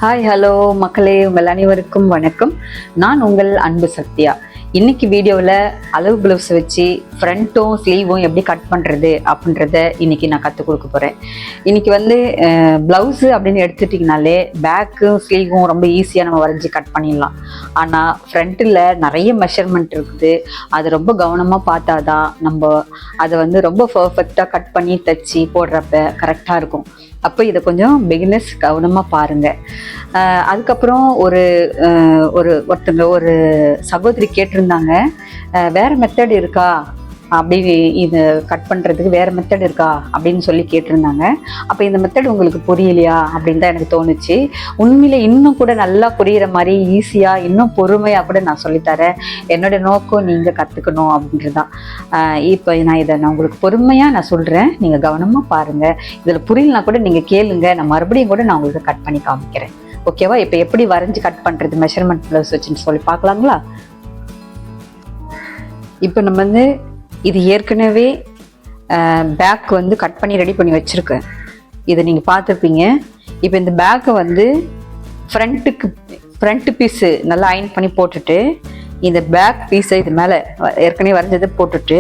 Hi hello மக்களே, உங்கள் அனைவருக்கும் வணக்கம். நான் உங்கள் அன்பு சத்யா. இன்னைக்கு வீடியோவில் அளவு ப்ளவுஸ் வச்சு ஃப்ரண்ட்டும் ஸ்லீவும் எப்படி கட் பண்ணுறது அப்படின்றத இன்னைக்கு நான் கற்றுக் கொடுக்க போகிறேன். இன்னைக்கு ப்ளவுஸு அப்படின்னு எடுத்துட்டிங்கனாலே பேக்கும் ஸ்லீவும் ரொம்ப ஈஸியாக நம்ம வரைஞ்சி கட் பண்ணிடலாம். ஆனால் ஃப்ரண்ட்டில் நிறைய மெஷர்மெண்ட் இருக்குது. அது ரொம்ப கவனமாக பார்த்தா தான் நம்ம அதை ரொம்ப பர்ஃபெக்டாக கட் பண்ணி தைச்சி போடுறப்ப கரெக்டாக இருக்கும். அப்போ இதை கொஞ்சம் பிகினர்ஸ் கவனமாக பாருங்கள். அதுக்கப்புறம் ஒருத்தங்க ஒரு சகோதரி கேட்டிருந்தாங்க, வேறு மெத்தட் இருக்கா அப்படி இது கட் பண்ணுறதுக்கு வேறு மெத்தட் இருக்கா அப்படின்னு சொல்லி கேட்டிருந்தாங்க. அப்போ இந்த மெத்தட் உங்களுக்கு புரியலையா அப்படின்னு தான் எனக்கு தோணுச்சு. உண்மையில இன்னும் கூட நல்லா புரிகிற மாதிரி ஈஸியாக இன்னும் பொறுமையாக கூட நான் சொல்லித்தரேன். என்னோடய நோக்கம் நீங்கள் கற்றுக்கணும் அப்படின்றது தான். இப்போ நான் உங்களுக்கு பொறுமையாக நான் சொல்கிறேன், நீங்கள் கவனமாக பாருங்கள். இதில் புரியலனா கூட நீங்கள் கேளுங்க, நான் மறுபடியும் கூட நான் உங்களுக்கு கட் பண்ணி காமிக்கிறேன். ஓகேவா? இப்போ எப்படி வரைஞ்சி கட் பண்ணுறது மெஷர்மெண்ட் ப்ளவுஸ் வச்சுன்னு சொல்லி பார்க்கலாங்களா? இப்போ நம்ம இது ஏற்கனவே பேக் கட் பண்ணி ரெடி பண்ணி வச்சுருக்கேன். இதை நீங்கள் பார்த்துருப்பீங்க. இப்போ இந்த பேக்கை ஃப்ரண்ட்டு பீஸு நல்லா அயன் பண்ணி போட்டுட்டு இந்த பேக் பீஸை இது மேலே ஏற்கனவே வரைஞ்சதை போட்டுட்டு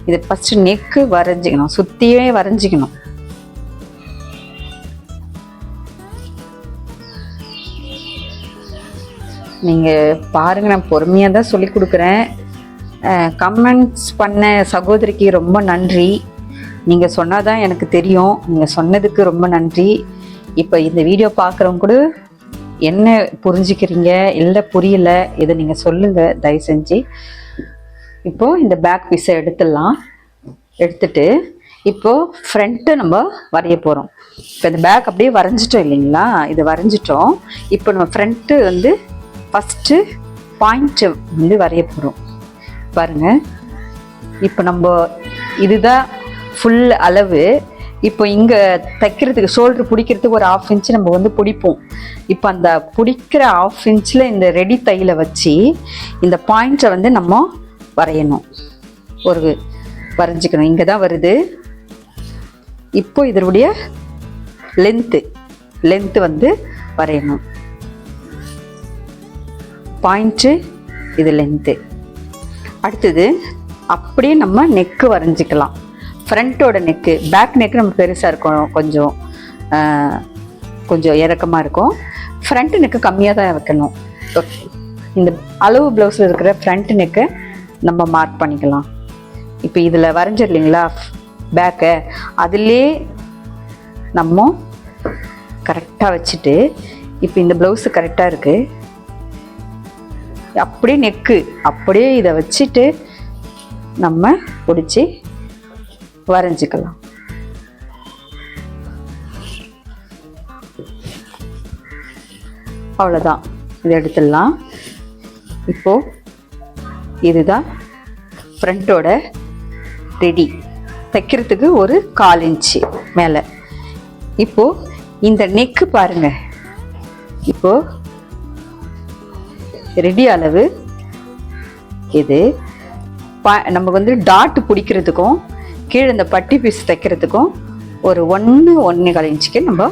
இதை ஃபஸ்ட்டு நெக்கு வரைஞ்சிக்கணும், சுற்றியே வரைஞ்சிக்கணும். நீங்கள் பாருங்கள், நான் பொறுமையாக தான் சொல்லி கொடுக்குறேன். கமெண்ட்ஸ் பண்ண சகோதரிக்கு ரொம்ப நன்றி. நீங்கள் சொன்னால் தான் எனக்கு தெரியும். நீங்கள் சொன்னதுக்கு ரொம்ப நன்றி. இப்போ இந்த வீடியோ பார்க்குறவங்க கூட என்ன புரிஞ்சுக்கிறீங்க, இல்லை புரியல, இதை நீங்கள் சொல்லுங்கள் தயவு செஞ்சு. இப்போது இந்த பேக் பீஸை எடுத்துட்டு இப்போது ஃப்ரண்ட்டு நம்ம வரைய போகிறோம். இப்போ இந்த பேக் அப்படியே வரைஞ்சிட்டோம் இல்லைங்களா? இதை வரைஞ்சிட்டோம். இப்போ நம்ம ஃப்ரண்ட்டு ஃபஸ்ட்டு பாயிண்ட்டு வரைய போகிறோம். பாருங்கள், இப்போ நம்ம இதுதான் ஃபுல் அளவு. இப்போ இங்கே தைக்கிறதுக்கு ஷோல்டர் பிடிக்கிறதுக்கு ஒரு 1/2 இன்ச்சு நம்ம பிடிப்போம். இப்போ அந்த பிடிக்கிற 1/2 இன்ச்சில் இந்த ரெடி தையில வச்சு இந்த பாயிண்ட்டை நம்ம வரையணும். வரைஞ்சிக்கணும். இங்கே தான் வருது. இப்போ இதனுடைய லென்த்து வரையணும். பாயிண்ட்டு இது லென்த்து. அடுத்தது அப்படியே நம்ம நெக்கு வரைஞ்சிக்கலாம். ஃப்ரண்ட்டோட நெக்கு, பேக் நெக்கு நம்ம பெருசாக இருக்கும், கொஞ்சம் இறக்கமாக இருக்கும். ஃப்ரண்ட் நெக்கு கம்மியாக தான் வைக்கணும். இந்த அளவு ப்ளவுஸில் இருக்கிற ஃப்ரண்ட் நெக்கை நம்ம மார்க் பண்ணிக்கலாம். இப்போ இதில் வரைஞ்சிடலிங்களா பேக்கை, அதிலே நம்ம கரெக்டாக வச்சுட்டு இப்போ இந்த ப்ளவுஸு கரெக்டாக இருக்குது. அப்படியே நெக்கு அப்படியே இதை வச்சுட்டு நம்ம பிடிச்சி வரைஞ்சிக்கலாம். அவ்வளோதான், இதை எடுத்துடலாம். இப்போது இதுதான் ஃப்ரண்ட்டோட ரெடி. தைக்கிறதுக்கு ஒரு 1/4 இன்ச்சு மேலே. இப்போது இந்த நெக்கு பாருங்கள். இப்போது ரெடி அளவு இது. நமக்கு டாட் பிடிக்கிறதுக்கும் கீழே இந்த பட்டி பீஸ் தைக்கிறதுக்கும் ஒரு 1.25 இன்ச்சுக்கு நம்ம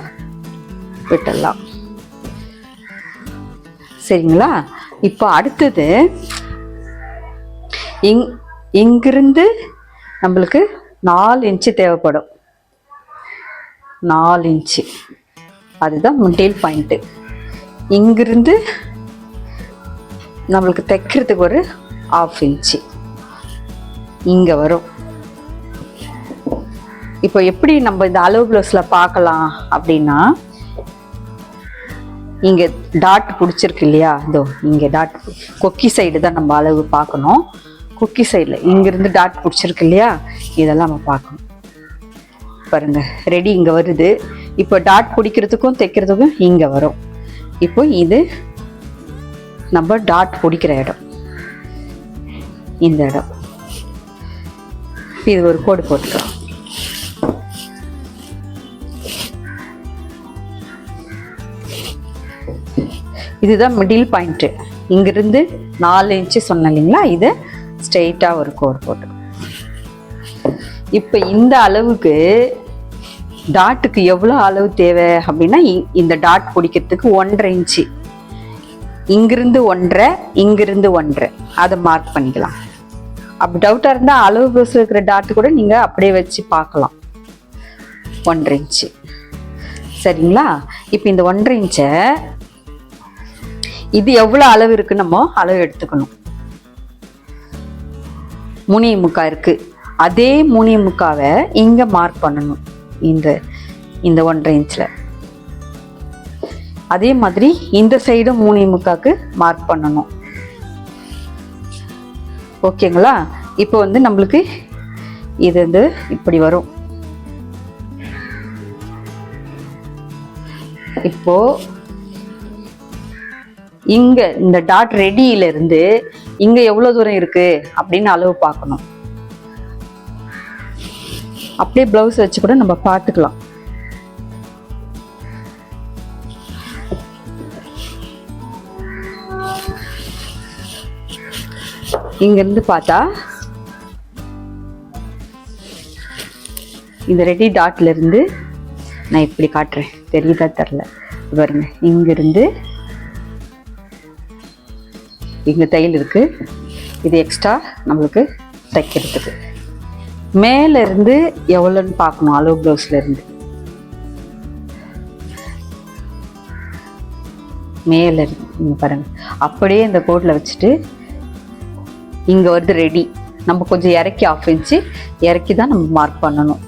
விட்டுடலாம். சரிங்களா? இப்போ அடுத்தது இங்கிருந்து நம்மளுக்கு 4 இன்ச்சு தேவைப்படும். 4 இன்ச்சு அதுதான் மிடில் பாயிண்ட்டு. இங்கிருந்து நம்மளுக்கு தைக்கிறதுக்கு ஒரு 1/2 இன்ச்சு இங்கே வரும். இப்போ எப்படி நம்ம இந்த அளவு ப்ளவுஸில் பார்க்கலாம் அப்படின்னா, இங்கே டாட் பிடிச்சிருக்கு இல்லையா? இதோ இங்கே டாட், கொக்கி சைடு தான் நம்ம அளவு பார்க்கணும். கொக்கி சைடில் இங்கேருந்து டாட் பிடிச்சிருக்கு இல்லையா? இதெல்லாம் நம்ம பார்க்கணும். பாருங்கள், ரெடி இங்கே வருது. இப்போ டாட் பிடிக்கிறதுக்கும் தைக்கிறதுக்கும் இங்கே வரும். இப்போ இது நம்ம டாட் பிடிக்கிற இடம், இந்த இடம். இது ஒரு கோடு போட்டுக்கலாம். இதுதான் மிடில் பாயிண்ட்டு. இங்கிருந்து 4 இன்ச்சு சொன்னேன் இல்லைங்களா? இது ஸ்ட்ரெயிட்டாக ஒரு கோடு போட்டு இப்போ இந்த அளவுக்கு டாட்டுக்கு எவ்வளோ அளவு தேவை அப்படின்னா இந்த டாட் பிடிக்கிறதுக்கு 1.5 இன்ச்சு, இங்கிருந்து 1.5, இங்கிருந்து 1.5 அதை மார்க் பண்ணிக்கலாம். அப்படி டவுட்டாக இருந்தால் அளவு ப்ளவுஸில் இருக்கிற டாட்டு கூட நீங்கள் அப்படியே வச்சு பார்க்கலாம். 1.5 இன்ச்சு சரிங்களா. இப்போ இந்த 1.5 இன்ச்சை இது எவ்வளோ அளவு இருக்கு நம்ம அளவு எடுத்துக்கணும். 3.25 இருக்கு, அதே 3.25 இங்கே மார்க் பண்ணணும். இந்த 1.5 இன்ச்சில் அதே மாதிரி இந்த சைடும் 3.25க்கு மார்க் பண்ணணும். ஓகேங்களா. இப்போ வந்து நம்மளுக்கு இது வந்து இப்படி வரும். இப்போ இங்க இந்த டாட் ரெடியில இருந்து இங்க எவ்வளவு தூரம் இருக்கு அப்படின்னு அளவு பார்க்கணும். அப்படியே பிளவுஸ் வச்சு கூட நம்ம பார்த்துக்கலாம். இங்க இருந்து பார்த்தா இந்த ரெடி டாட்ல இருந்து நான் இப்படி காட்டுறேன், தெரியுதா தெரியல பாருங்க. இங்க இருந்து இங்க தையல் இருக்கு, இது எக்ஸ்ட்ரா நம்மளுக்கு தைக்கிறதுக்கு. மேல இருந்து எவ்வளோன்னு பார்க்கணும். அளவு பிளவுஸ்ல இருந்து மேல இருந்து இங்க பாருங்க, அப்படியே இந்த கோட்ல வச்சுட்டு இங்க வருது ரெடி. நம்ம கொஞ்சம் இறக்கி 1/2 இன்ச்சு இறக்கி தான் நம்ம மார்க் பண்ணணும்.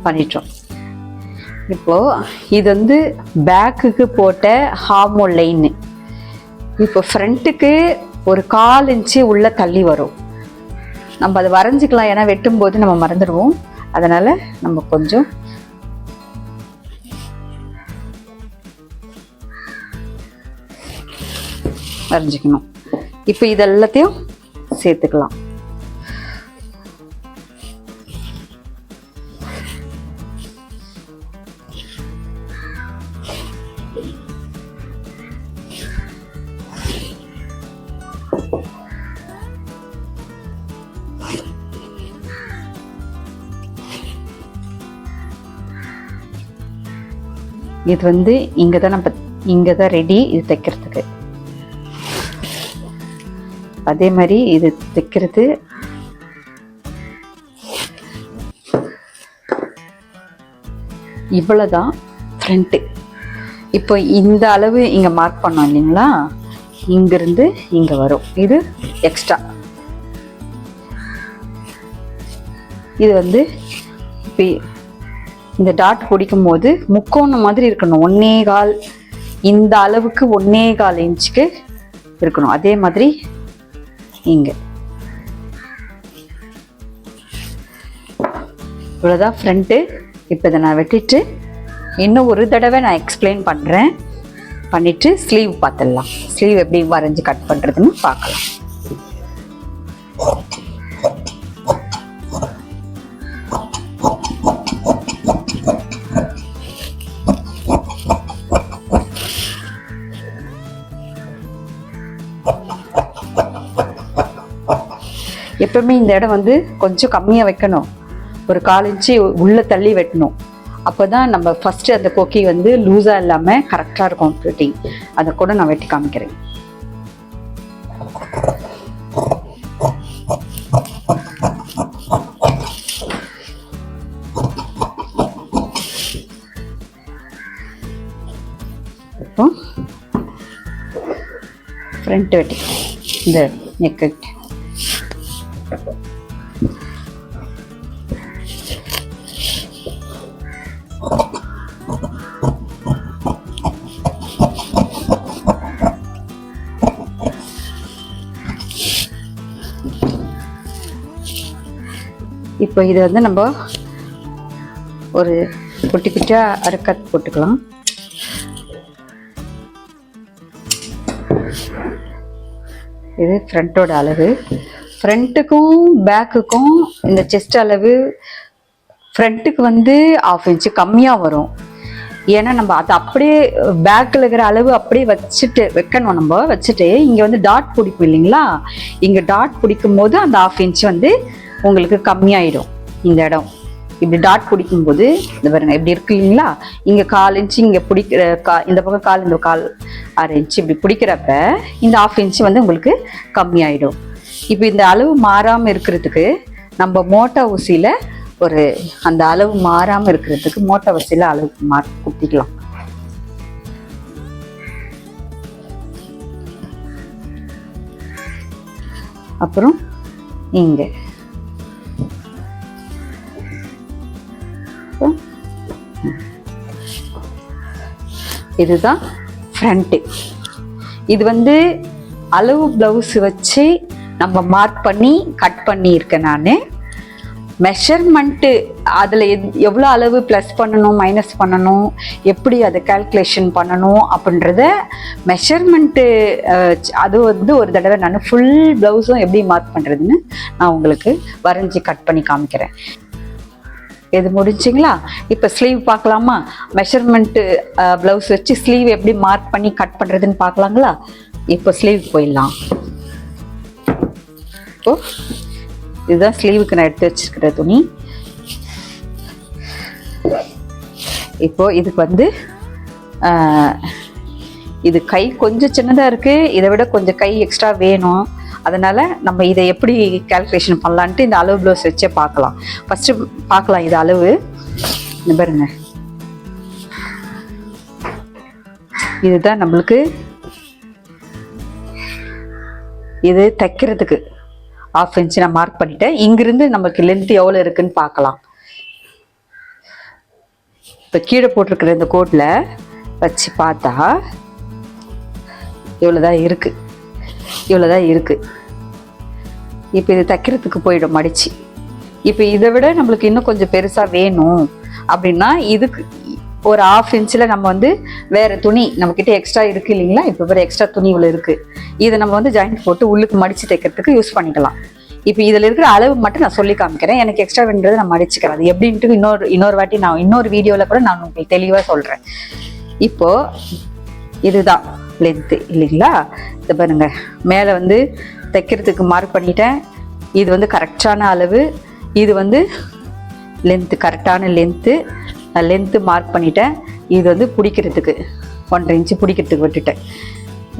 பண்ணிட்டோம். இப்போ இது வந்து பேக்குக்கு போட்ட ஹார்மோன் லைன். இப்போ ஃப்ரண்ட்டுக்கு ஒரு 1/4 இன்ச்சு உள்ள தள்ளி வரும். நம்ம அதை வரைஞ்சிக்கலாம், ஏன்னா வெட்டும் போது நம்ம மறந்துடுவோம். அதனால நம்ம கொஞ்சம் வரைஞ்சிக்கணும். இப்போ இது எல்லாத்தையும் சேர்த்துக்கலாம். இது வந்து இங்கே தான் நம்ம இங்கே தான் ரெடி இது தைக்கிறதுக்கு. அதே மாதிரி இது தைக்கிறது இவ்வளோதான் ஃப்ரண்ட்டு. இப்போ இந்த அளவு இங்கே மார்க் பண்ணோம் இல்லைங்களா, இங்கிருந்து இங்கே வரும். இது எக்ஸ்ட்ரா. இது வந்து இப்போ இந்த டாட் பிடிக்கும் போது முக்கோணம் மாதிரி இருக்கணும். 1.25 இந்த அளவுக்கு 1.25 இன்ச்சுக்கு இருக்கணும். அதே மாதிரி இங்க இவ்வளோதான் ஃப்ரண்ட்டு. இப்போ இதை நான் வெட்டிட்டு இன்னும் ஒரு தடவை நான் எக்ஸ்பிளைன் பண்ணுறேன். பண்ணிட்டு ஸ்லீவ் பார்த்துடலாம். ஸ்லீவ் எப்படி வரைஞ்சி கட் பண்ணுறதுன்னு பார்க்கலாம். எப்பவுமே இந்த இடம் வந்து கொஞ்சம் கம்மியாக வைக்கணும். ஒரு 1/4 இன்ச்சு உள்ள தள்ளி வெட்டணும். அப்போதான் நம்ம ஃபர்ஸ்ட் அந்த கொக்கி வந்து லூஸாக இல்லாமல் கரெக்டாக இருக்கும் ஃபிட்டிங். அதை கூட நான் வெட்டி காமிக்கிறேன். இப்போ ஃப்ரண்ட் வெட்டி இந்த நெக்கு இப்போ இதை வந்து நம்ம ஒரு குட்டி குட்டியாக அரைக்கட் போட்டுக்கலாம். இது ஃப்ரண்ட்டோட அளவு. ஃப்ரண்ட்டுக்கும் பேக்குக்கும் இந்த செஸ்ட் அளவு ஃப்ரண்ட்டுக்கு வந்து 1/2 இன்ச்சு கம்மியாக வரும். ஏன்னா நம்ம அதை அப்படியே பேக்கில் இருக்கிற அளவு அப்படியே வச்சுட்டு வைக்கணும். நம்ம வச்சுட்டு இங்கே வந்து டாட் பிடிக்கும் இல்லைங்களா, இங்கே டாட் பிடிக்கும் போது அந்த 1/2 இன்ச்சு வந்து உங்களுக்கு கம்மியாயிடும். இந்த இடம் இப்படி டாட் பிடிக்கும்போது இந்த பாருங்க இப்படி இருக்கு இல்லைங்களா, இங்கே 1/4 இன்ச்சு இங்கே பிடிக்கிற இந்த பக்கம் கால், இந்த கால் 1/2 இன்ச்சு இப்படி பிடிக்கிறப்ப இந்த 1/2 இன்ச்சு வந்து உங்களுக்கு கம்மியாயிடும். இப்போ இந்த அளவு மாறாமல் இருக்கிறதுக்கு நம்ம மோட்டா ஊசியில் அந்த அளவு மாறாமல் இருக்கிறதுக்கு மோட்டா ஊசியில் அளவு குத்திக்கலாம். அப்புறம் இங்கே இதுதான் ஃப்ரண்ட். இது வந்து அளவு பிளவுஸ் வச்சு நம்ம மார்க் பண்ணி கட் பண்ணி இருக்கேன் நான். மெஷர்மெண்ட்டு அதில் எவ்வளோ அளவு ப்ளஸ் பண்ணணும் மைனஸ் பண்ணணும், எப்படி அதை கால்குலேஷன் பண்ணணும் அப்படின்றத மெஷர்மெண்ட்டு அது வந்து ஒரு தடவை நான் ஃபுல் ப்ளவுஸும் எப்படி மார்க் பண்ணுறதுன்னு நான் உங்களுக்கு வரைஞ்சி கட் பண்ணி காமிக்கிறேன். இது முடிஞ்சிங்களா? இப்போ ஸ்லீவ் பார்க்கலாமா? மெஷர்மெண்ட்டு ப்ளவுஸ் வச்சு ஸ்லீவ் எப்படி மார்க் பண்ணி கட் பண்ணுறதுன்னு பார்க்கலாங்களா? இப்போ ஸ்லீவ் போயிடலாம். இப்போ இதுதான் ஸ்லீவுக்கு நான் எடுத்து வச்சிருக்கிற துணி. இப்போ இதுக்கு வந்து இது கை கொஞ்சம் சின்னதாக இருக்குது, இதை விட கொஞ்சம் கை எக்ஸ்ட்ரா வேணும். அதனால் நம்ம இதை எப்படி கால்குலேஷன் பண்ணலான்ட்டு இந்த அளவு ப்ளவுஸ் வச்சே பார்க்கலாம். ஃபஸ்ட்டு பார்க்கலாம் இது அளவு. இந்த பாருங்க, இதுதான் நம்மளுக்கு இது தைக்கிறதுக்கு 1/2 இன்ச்சு நான் மார்க் பண்ணிட்டேன். இங்கிருந்து நமக்கு லென்த் எவ்வளோ இருக்குன்னு பார்க்கலாம். இப்போ கீழே போட்டிருக்கிற இந்த கோட்டில் வச்சு பார்த்தா இவ்வளோதான் இருக்குது, இவ்வளோதான் இருக்குது. இப்போ இது தைக்கிறதுக்கு போயிடும் மடிச்சு. இப்போ இதை விட நம்மளுக்கு இன்னும் கொஞ்சம் பெருசாக வேணும் அப்படின்னா இதுக்கு ஒரு 1/2 இன்ச்சில் நம்ம வந்து வேறு துணி நம்மக்கிட்ட எக்ஸ்ட்ரா இருக்குது இல்லைங்களா, இப்போ வேறு எக்ஸ்ட்ரா துணி இவ்வளோ இருக்குது, இதை நம்ம வந்து ஜாயிண்ட் போட்டு உள்ளுக்கு மடித்து தைக்கிறதுக்கு யூஸ் பண்ணிக்கலாம். இப்போ இதில் இருக்கிற அளவு மட்டும் நான் சொல்லி காமிக்கிறேன். எனக்கு எக்ஸ்ட்ரா வேணுன்றதை நான் மடிச்சுக்கிறேன். அது எப்படின்ட்டு இன்னொரு வாட்டி நான் இன்னொரு வீடியோவில் கூட நான் உங்களுக்கு தெளிவாக சொல்கிறேன். இப்போது இதுதான் லென்த்து இல்லைங்களா? இதை பாருங்க, மேலே வந்து தைக்கிறதுக்கு மார்க் பண்ணிட்டேன். இது வந்து கரெக்டான அளவு, இது வந்து லென்த்து கரெக்டான லென்த்து மார்க் பண்ணிட்டேன். இது வந்து பிடிக்கிறதுக்கு 1/2 இன்ச்சு பிடிக்கிறதுக்கு விட்டுட்டேன்.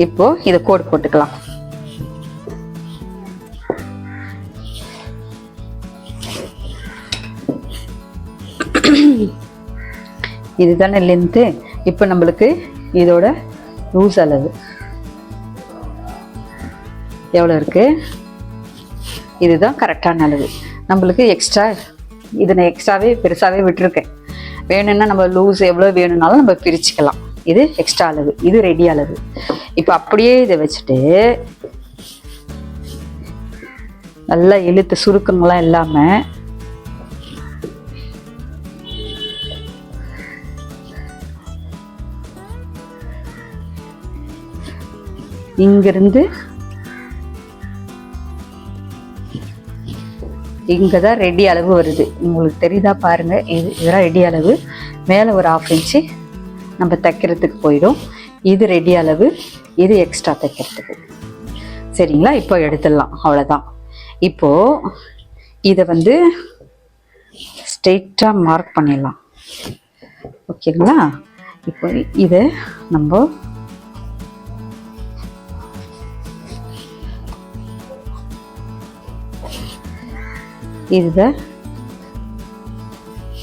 இப்போது இதை கோடு போட்டுக்கலாம். இதுதானே லென்த்து. இப்போ நம்மளுக்கு இதோட லூஸ் அளவு எவ்வளோ இருக்குது, இதுதான் கரெக்டான அளவு. நம்மளுக்கு எக்ஸ்ட்ரா இதை நான் எக்ஸ்ட்ராவே பெருசாகவே விட்டுருக்கேன். வேணும்னா நம்ம லூஸ் எவ்வளோ வேணும்னாலும் நம்ம பிரிச்சுக்கலாம். இது எக்ஸ்ட்ரா அளவு, இது ரெடி அளவு. இப்போ அப்படியே இதை வச்சுட்டு நல்லா இழுத்து சுருக்கங்கள்லாம் இல்லாமல் இங்கிருந்து இங்கே தான் ரெடி அளவு வருது. உங்களுக்கு தெரியுதா பாருங்க, இதெல்லாம் ரெடி அளவு. மேலே ஒரு 1/2 இன்ச்சு நம்ம தைக்கிறதுக்கு போயிடும். இது ரெடி அளவு, இது எக்ஸ்ட்ரா தைக்கிறதுக்கு. சரிங்களா? இப்போ எடுத்துடலாம், அவ்வளோதான். இப்போது இதை வந்து ஸ்ட்ரெயிட்டாக மார்க் பண்ணிடலாம். ஓகேங்களா? இப்போ இதை நம்ம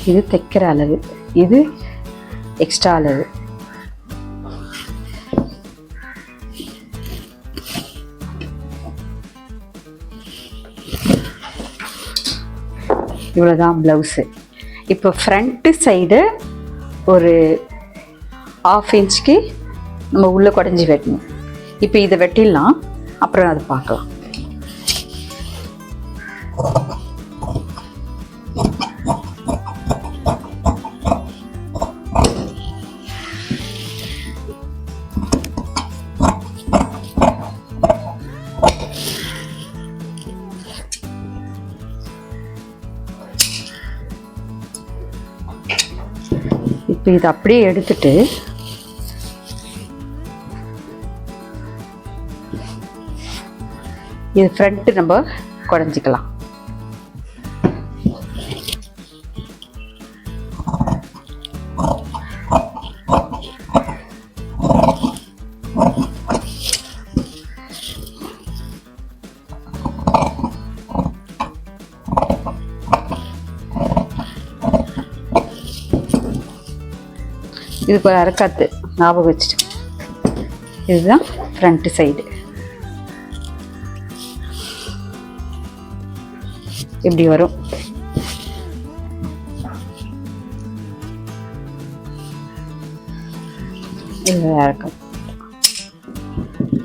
இது தைக்கிற அளவு, இது எக்ஸ்ட்ரா அளவு. இவ்வளோதான் ப்ளவுஸு. இப்போ ஃப்ரண்ட்டு சைடு ஒரு 1/2 இன்ச்சுக்கு நம்ம உள்ளே குடஞ்சி வெட்டணும். இப்போ இதை வெட்டிடலாம், அப்புறம் அதை பார்க்கலாம். இப்போ இதை அப்படியே எடுத்துட்டு இது ஃப்ரண்ட்டு நம்ம குடஞ்சிக்கலாம். இதுக்கு ஒரு அரைக்காத்து ஞாபகம் வச்சுட்டு. இதுதான் ஃப்ரண்ட் சைடு. இப்படி வரும்.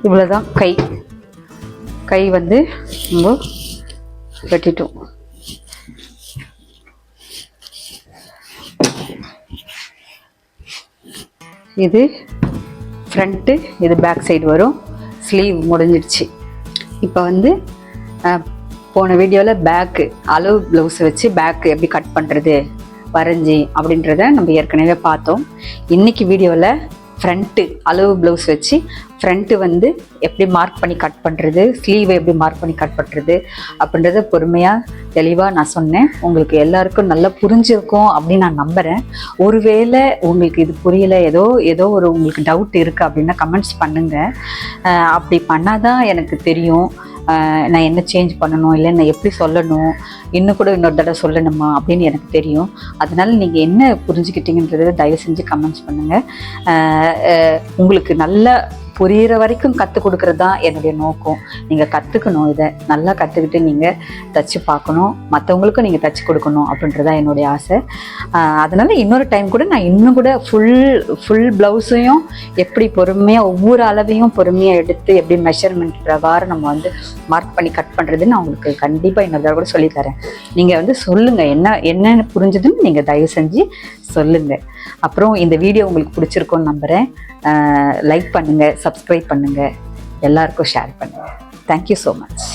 இவ்வளவுதான் கை. கை வந்து நம்ம வெட்டிட்டோம். இது ஃப்ரண்ட்டு, இது பேக் சைடு வரும். ஸ்லீவ் முடிஞ்சிடுச்சு. இப்போ வந்து போன வீடியோவில் பேக்கு அளவு ப்ளவுஸ் வச்சு பேக்கு எப்படி கட் பண்ணுறது வரைஞ்சி அப்படின்றத நம்ம ஏற்கனவே பார்த்தோம். இன்றைக்கி வீடியோவில் ஃப்ரண்ட்டு அளவு ப்ளவுஸ் வச்சு ஃப்ரண்ட்டு வந்து எப்படி மார்க் பண்ணி கட் பண்ணுறது, ஸ்லீவை எப்படி மார்க் பண்ணி கட் பண்ணுறது அப்படின்றத பொறுமையாக தெளிவாக நான் சொன்னேன். உங்களுக்கு எல்லாருக்கும் நல்லா புரிஞ்சிருக்கும் அப்படின்னு நான் நம்புகிறேன். ஒருவேளை உங்களுக்கு இது புரியலை, ஏதோ ஒரு உங்களுக்கு டவுட் இருக்குது அப்படின்னா கமெண்ட்ஸ் பண்ணுங்கள். அப்படி பண்ணால் தான் எனக்கு தெரியும் நான் என்ன சேஞ்ச் பண்ணணும், இல்லை நான் எப்படி சொல்லணும், இன்னும் கூட இன்னொரு தடவை சொல்லணுமா அப்படின்னு எனக்கு தெரியும். அதனால் நீங்கள் என்ன புரிஞ்சுக்கிட்டீங்கன்றதை தயவு செஞ்சு கமெண்ட்ஸ் பண்ணுங்கள். உங்களுக்கு நல்ல புரிகிற வரைக்கும் கற்றுக் கொடுக்குறது தான் என்னுடைய நோக்கம். நீங்கள் கற்றுக்கணும், இதை நல்லா கற்றுக்கிட்டு நீங்கள் தைச்சி பார்க்கணும், மற்றவங்களுக்கும் நீங்கள் தைச்சி கொடுக்கணும் அப்படின்றதான் என்னுடைய ஆசை. அதனால் இன்னொரு டைம் கூட நான் இன்னும் கூட ஃபுல் ப்ளவுஸையும் எப்படி பொறுமையாக ஒவ்வொரு அளவையும் பொறுமையாக எடுத்து எப்படி மெஷர்மெண்ட் பிரகாரம் நம்ம வந்து மார்க் பண்ணி கட் பண்ணுறதுன்னு நான் உங்களுக்கு கண்டிப்பாக இன்னொரு தடவை கூட சொல்லித்தரேன். நீங்கள் வந்து சொல்லுங்கள், என்ன புரிஞ்சதுன்னு நீங்கள் தயவு செஞ்சு சொல்லுங்கள். அப்புறம் இந்த வீடியோ உங்களுக்கு பிடிச்சிருக்கும்னு நம்புகிறேன். லைக் பண்ணுங்கள், சப்ஸ்கிரைப் பண்ணுங்கள், எல்லாருக்கும் ஷேர் பண்ணுங்கள். Thank you so much.